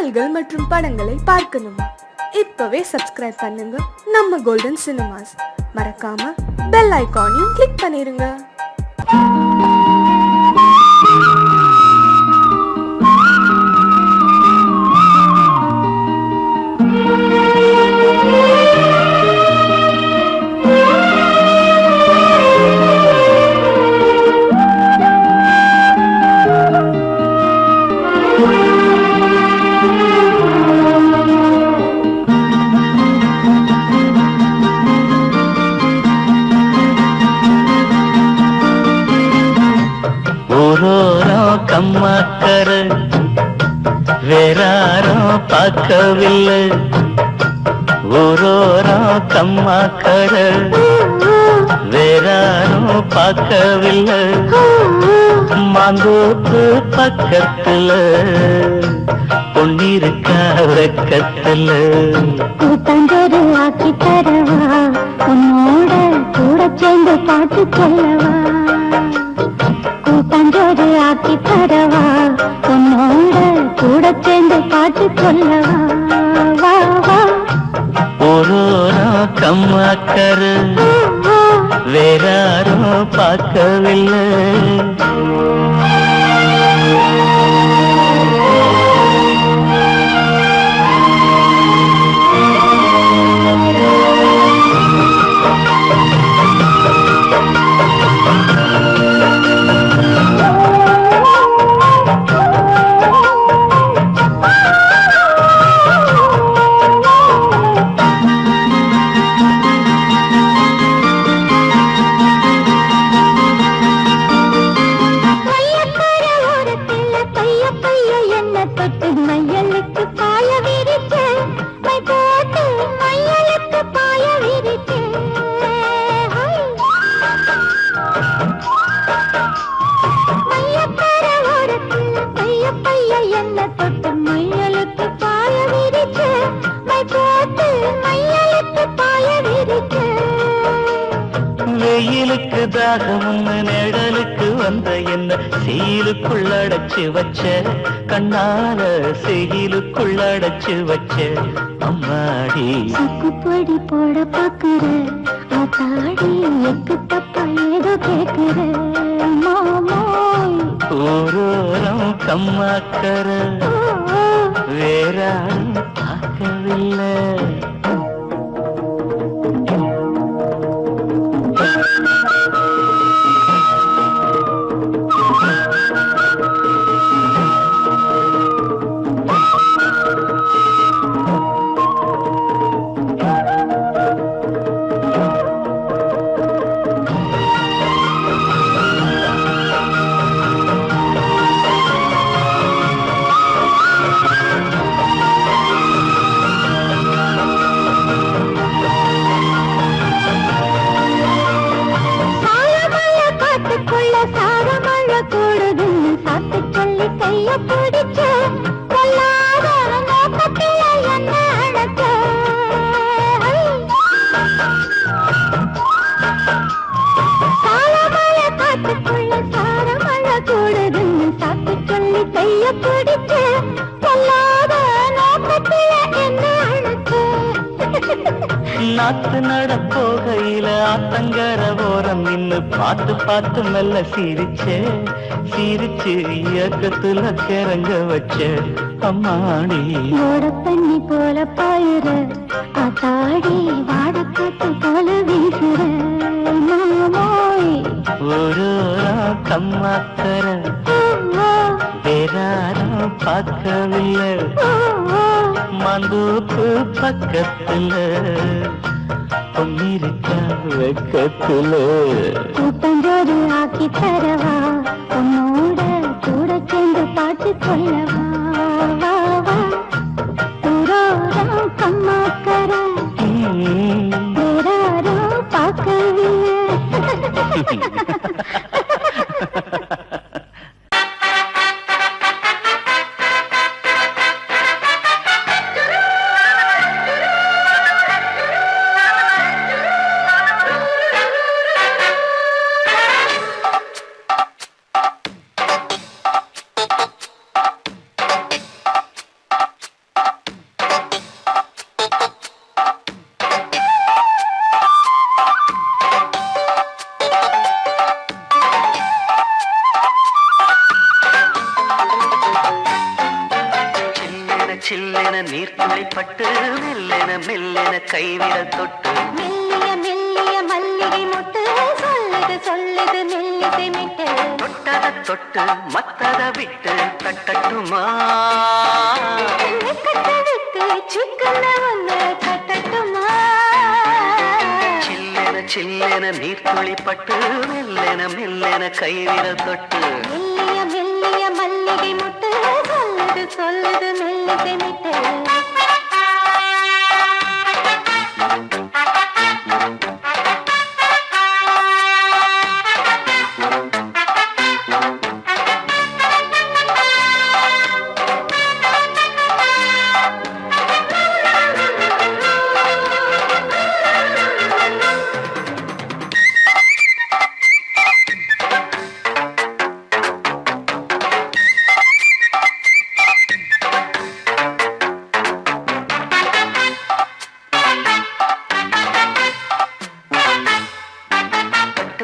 பாடல்கள் மற்றும் படங்களை பார்க்கணுமா? இப்பவே சப்ஸ்கிரைப் பண்ணுங்க நம்ம கோல்டன் சினிமாஸ். மறக்காம பெல் ஐகானையும் கிளிக் பண்ணிருங்க. கம்மாக்கர வேறாரும் பார்க்கவில்லை, ஊரோரம் கம்மாக்கர வேறாரும் பார்க்கவில்லை. மாந்தோப்பு பக்கத்துல பொன்னிருக்கா வெக்கத்துல கூட்டஞ்சொரு ஆக்கி தரவா, உன்னோட கூட சேர்ந்து பாட்டு சொல்லவா. கூட்டஞ்சொரு ஆக்கி தரவா, உன்னோட கூட சேர்ந்து பாட்டு சொல்லவா. வா வா ஊரோரம் கம்மாக்கர வேறாரும் பார்க்கவில்லை. வெயிலுக்கு தாகமும் நிழலுக்கு வந்த என்ன சீலுக்குள்ளடைச்சு வச்ச, கண்ணால செய்யிலுக்குள்ளடைச்சு வச்ச அம்மாடி. சுக்குப்பொடி போட பாக்குற ஆத்தாடி, எக்கு தப்பா ஏதோ கேக்குற மாமோய். ஊரோரம் கம்மாக்கர வேறாரும் பார்க்கவில்லை. நாத்து நடப்போகையில ஆத்தங்கர ஓரம் நின்னு பார்த்து பார்த்து மெல்ல சிரிச்சே, சிரிச்சு இயக்கத்துல கிறங்க வச்ச அம்மாடி. ஓட தண்ணி போல பாயுற ஆத்தாடி, வாடக்காத்து போல வீசுற மாமோய். ஊரோரம் கம்மாக்கர வேறாரும் பார்க்கவில்லை, மந்தோப்பு பக்கத்துல பொன்னிருக்கா வெக்கத்துல. கூட்டஞ்சோறு ஆக்கி தரவா, உன்னோட கூட சேர்ந்து பாட்டு சொல்லவா. வா வா ஊரோரம் கம்மாக்கர வேறாரும் பார்க்கவில்லை. சில்லென நீர்த்துளி பட்டு மெல்லென மெல்லென கைவிரல் தொட்டு மெல்லிய மெல்லிய மல்லிகை மொட்டு சொல்லுது சொல்லுது மெல்லிசை மிட்டு தொட்டத தொட்டு மத்தத விட்டு தட்டட்டுமா கட்ட விட்டு சிக்கன ஒன்று கட்டட்டுமா சில்லென சில்லென நீர்த்துளி பட்டு மெல்லென மெல்லென கைவிரல் தொட்டு மெல்லிய மெல்லிய மல்லிகை மொட்டு சொல்லுது சொல்லுது மெல்லிசை மிட்டு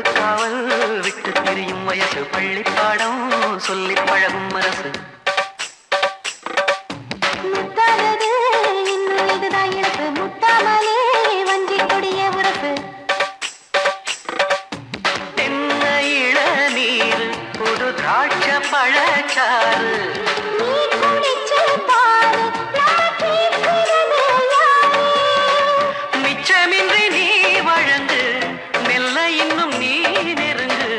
காவல் விட்டு திரியும் வயசு பள்ளி பாடம் சொல்லி பழகும் மனசு முத்தாதது இன்னும் இதுதான் எனக்கு முத்தாமலே வஞ்சி கொடிய உரசு தென்ன இளநீர் புது திராட்ச பழச்சாறு நீ குடிச்சு பாரு நான் கேட்கிறது யாரு மிச்சமின்றி நீ வழங்கு மெல்ல இன்னும் நீ நெருங்கு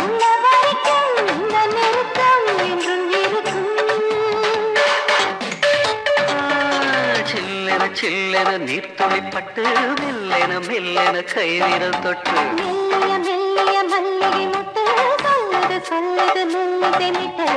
உள்ள வரைக்கும் இந்த நெருக்கம் என்றும் இருக்கும் சில்லென சில்லென நீர்த்துளி பட்டு மெல்லென மெல்லென கைவிரல் தொட்டு மெல்லிய மெல்லிய மல்லிகை மொட்டு சொல்லுது சொல்லுது மெல்லிசை மிட்டு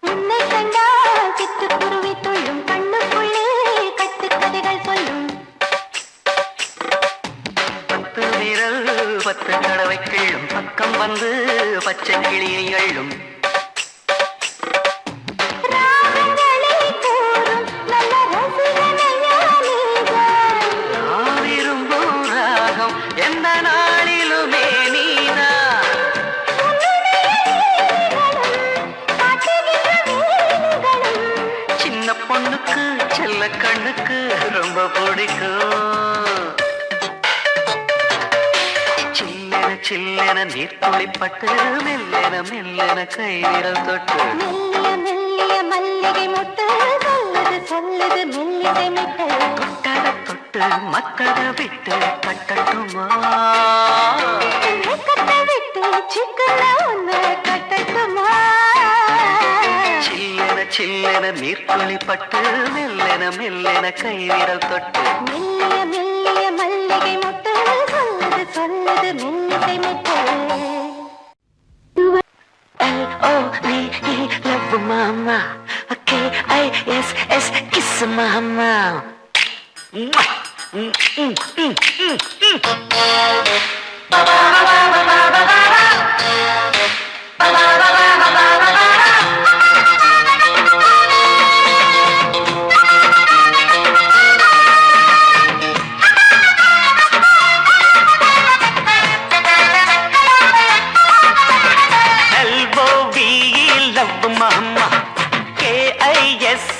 உன்னை கண்டால் சிட்டுக்குருவி துள்ளும் கண்ணுக்குள்ளே கட்டுக்கதைகள் சொல்லும் பத்து விரல் பத்து தடவை கிள்ளும் பக்கம் வந்து பச்சை கிளியை அள்ளும் ராகங்களை கூறும் நல்ல ரசிகனையா நீதான். நான் விரும்பும் ராகம் எந்த நாளிலுமே நீதான் காட்டுகின்ற வேலைகளும் சின்ன பொண்ணுக்கு செல்ல கண்ணுக்கு ரொம்ப பிடிக்கும் சில்லென சில்லென நீர்த்துளி பட்டு மெல்லென மெல்லென கைவிரல் தொட்டு மெல்லிய மெல்லிய மல்லிகை மொட்டு சொல்லுது சொல்லுது மெல்லிசை மிட்டு தொட்டத தொட்டு மத்தத விட்டு தட்டட்டுமா கட்ட விட்டு சிக்கன ஒன்று கட்டட்டுமா சில்லென சில்லென நீர்த்துளி பட்டு மெல்லென மெல்லென கைவிரல் தொட்டு மெல்லிய மெல்லிய மல்லிகை மொட்டு சொல்லுது சொல்லுது மெல்லிசை Mittu L-O-V-E love mama K-I-S-S kiss mama L-O-V-E love mama K-I-S-S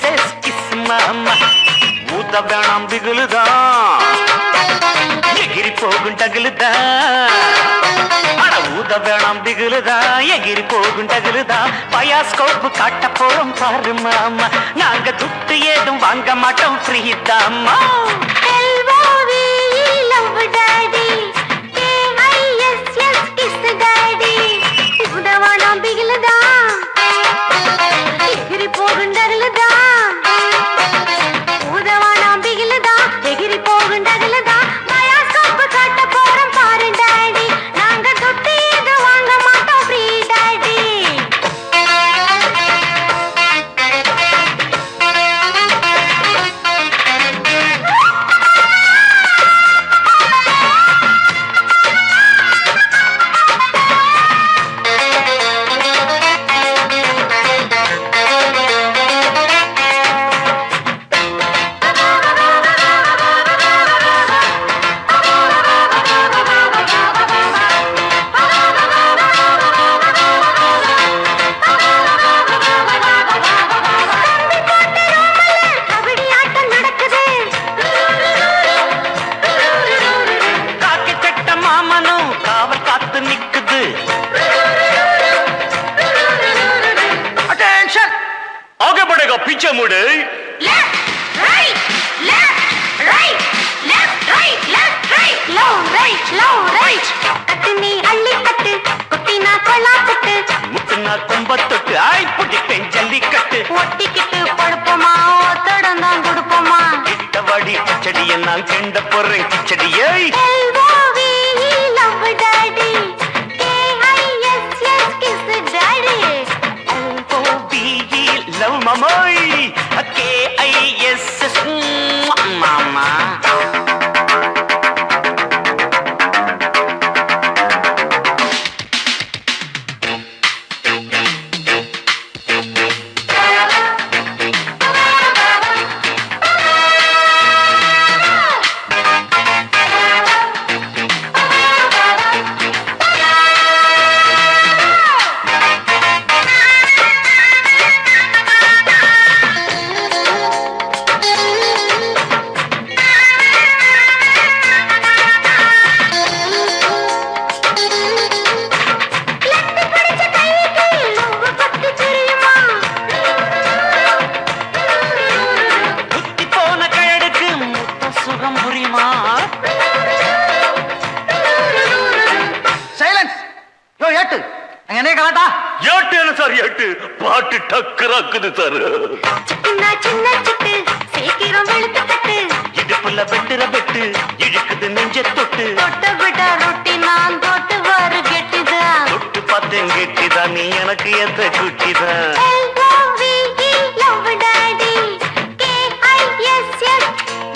kiss mama ஊத்த வேணாம் பிகுலுதான் எகிரி போகும் டகுலுதான் அட ஊத வேணாம் பிகுலுதான் எகிரி போகும் டகுலுதான் பயாஸ்கோப்பு காட்ட போறோம் பாரு மாமா நாங்க துட்டு ஏதும் வாங்க மாட்டோம் ஃப்ரீ தாம்மா love daddy K-I-S-S kiss daddy உதவானா பிகிலுதா எகிரி போகுண்டருலுதா ஒழுங்கா பிச்சை மூடு. left right left right left right left right low right கட்டு நீ அள்ளி கட்டு குட்டினா கொள்ளா கட்டு முத்துனா கொம்பத்தொட்டு ஆய் புடிப்பேன் ஜல்லிக்கட்டு. ஒட்டிக்கிட்டு படுப்போமா ஒத்தடம் தான் கொடுப்போமா கிட்டவாடி கிச்சடியை நான் கெண்ட போறேன் கிச்சடியை. LOVE love daddy KISS kiss daddy LOVE love mamoy KISS mama. பாட்டு டக்கராக்குது சார். சின்ன சிட்டு சீக்கிரம் வெளுத்து கட்டு இடுப்புல வெட்டுற வெட்டு இழுக்குது நெஞ்ச தொட்டு. தொட்ட விட ரொட்டி நான் தொட்டு வரு கெட்டிதான் தொட்டு பார்த்தேன் கெட்டிதான் நீ எனக்கு எந்த குட்டிதான். LOVE love daddy KISS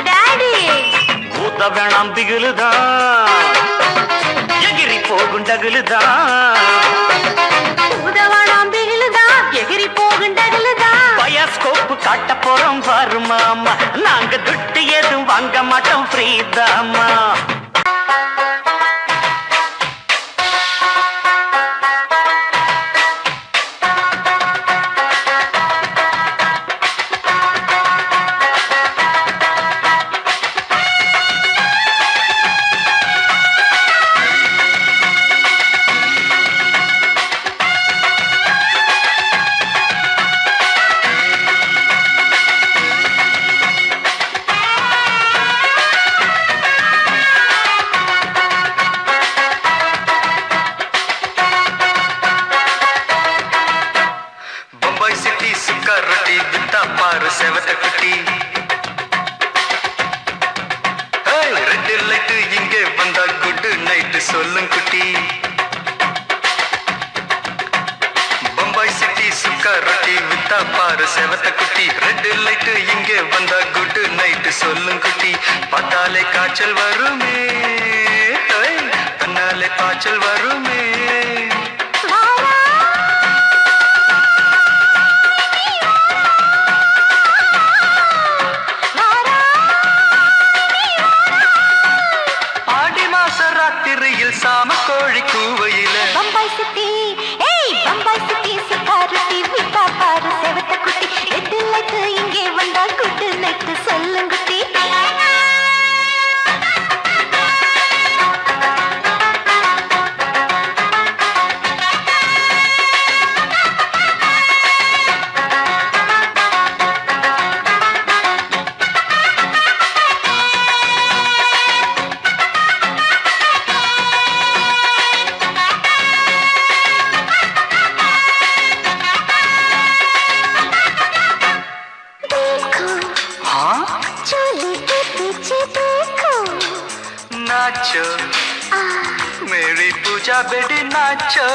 daddy ஊத்த வேணாம் திகிலுதான் எகிரி போகும் டகுலுதான். உதவானாம் பிகிலுதான் எகிரி போகுண்டகுலுதான் பயாஸ்கோப்பு காட்ட போறோம் பாரு மாமா. நாங்க துட்டு எதுவும் வாங்க மாட்டோம் ஃப்ரீ தாமா. செவத்த குட்டி ரெட் லைட் இங்கே வந்தா குட் நைட் சொல்லும் குட்டி. பம்பாய் சிட்டி சுக்கா ரொட்டி வித்தா பாரு செவத்த குட்டி. ரெட் லைட் இங்கே வந்தா குட் நைட் சொல்லும் குட்டி. பார்த்தாலே காய்ச்சல் வருமே கண்ணாலே காய்ச்சல் வருமே. சாம கோழி கூவையில பம்பாய் சிட்டி பம்பாய் சிட்டி சிக்காருட்டி விட்டா பாரு செவத்த குட்டி. ரெட் லைட் இங்கே வந்தா குட் நைட் சொல்லும் குட்டி. नाचो मेरी पूजा बेटी नाचो.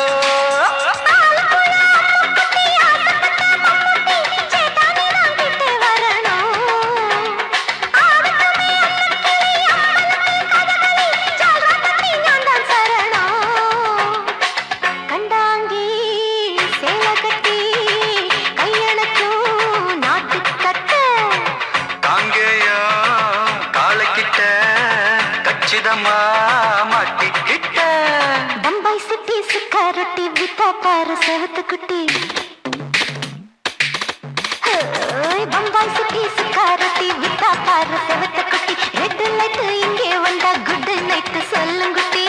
பம்பாய் சிட்டி சுக்காரொட்டி வித்தா பாரு செவத்து குட்டி. பம்பாய் சிட்டி சுக்காரொட்டி வித்தா பாரு செவத்து குட்டி. ரெட் லைட் இங்கே வந்தா குட் நைட் சொல்லும் குட்டி.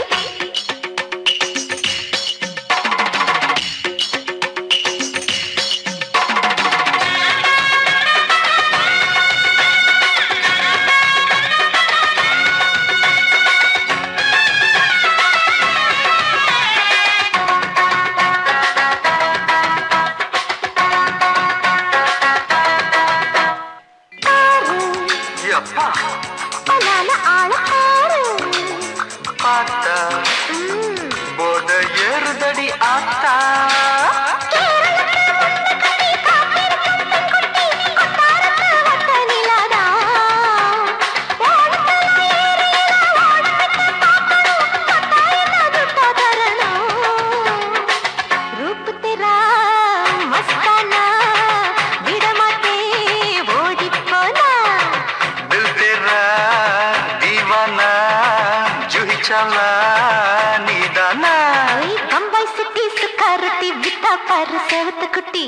பாரு செவத்து குட்டி.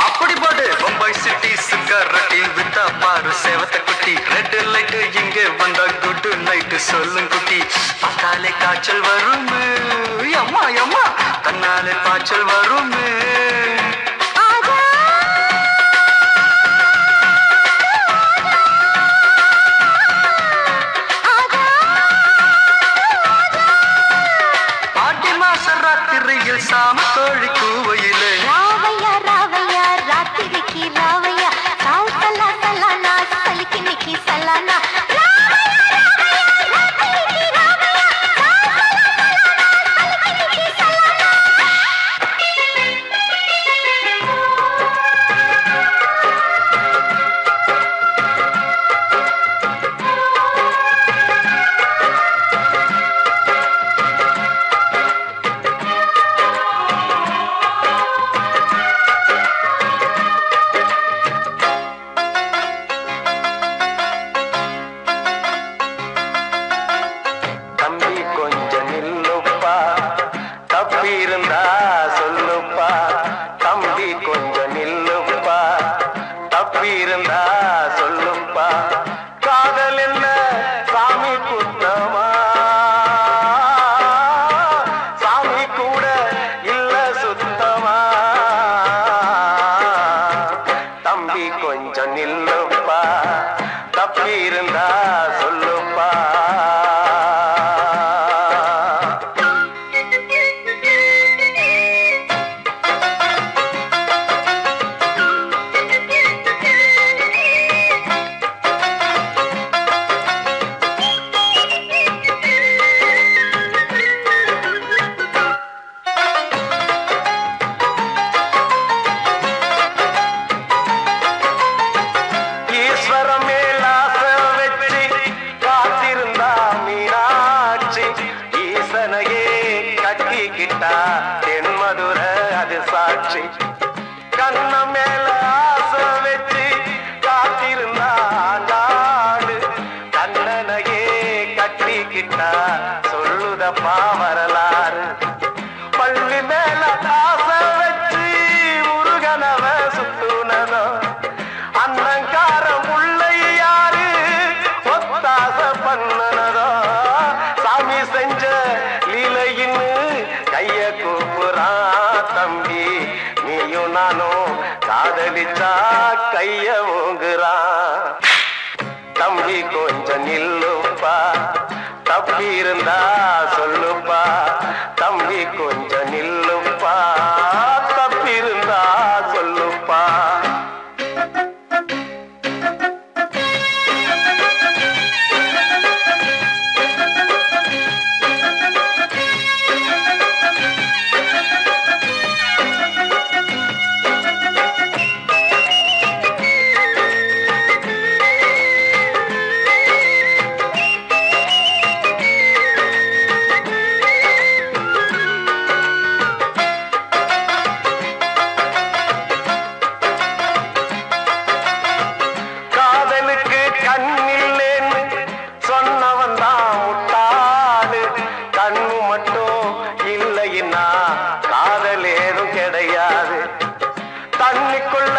அப்படி போடு பம்பாய் சிட்டி சிக்கரட்டி வித்தா பாரு சேவத்த குட்டி. ரெட் லைட் இங்கே வந்தா குட் நைட் சொல்லும் குட்டி. பார்த்தாலே காய்ச்சல் வரும் அம்மா அம்மா தன்னாலே பாய்ச்சல் வரும். ஆடி மாச ராத்திரியில் சாம கோழி கூவையிலே ராவையா ராவையா ராத்திரிக்கு ராவையா சால் சலா சலானா சலிக்கு நிக்கி சலானா. தம்பி கொஞ்சம் நில்லுப்பா தப்பி இருந்தா சொல்லுப்பா. தம்பி கொஞ்சம் நில்லுப்பா தப்பி இருந்தா சொல்லுப்பா. காதல் என்ன சாமி குத்தமா சாமி கூட இல்ல சுத்தமா. தம்பி கொஞ்சம் நில்லுப்பா தப்பி இருந்தா சொல்லுப்பா. ஈஸ்வரம் மேலாச வச்சு காத்திருந்தா மீனாட்சி. ஈசனையே கட்டிக்கிட்டா தென்மதுரை அது சாட்சி. கண்ண மேல ஆசை வச்சு காத்திருந்தா நாடு. கண்ணனையே கட்டிக்கிட்டா சொல்லுதப்பா வரலாறு. பள்ளி மேல ஆசை வச்சு முருகனவ சுத்துனதோ. அன்னங்காரம் உள்ளை யாரு ஒத்தாச பண்ணனதோ. சாமி செஞ்ச லீலையின்னு கைய கூப்புறான் தம்பி. நீயும் நானும் காதலிச்சா கைய ஓங்குறான். தம்பி கொஞ்சம் நில்லுப்பா தப்பி இருந்தா சொல்லுப்பா. தம்பி கொஞ்சம் நில்லுப்பா தப்பி இருந்தா சொல்லுப்பா. காதலுக்கு கண்ணில்லேன்னு சொன்னவன் தான் முட்டாளு. கண்ணு மட்டும் இல்லைன்னா காதல் ஏதும் கிடையாது. தண்ணிக்குள்ள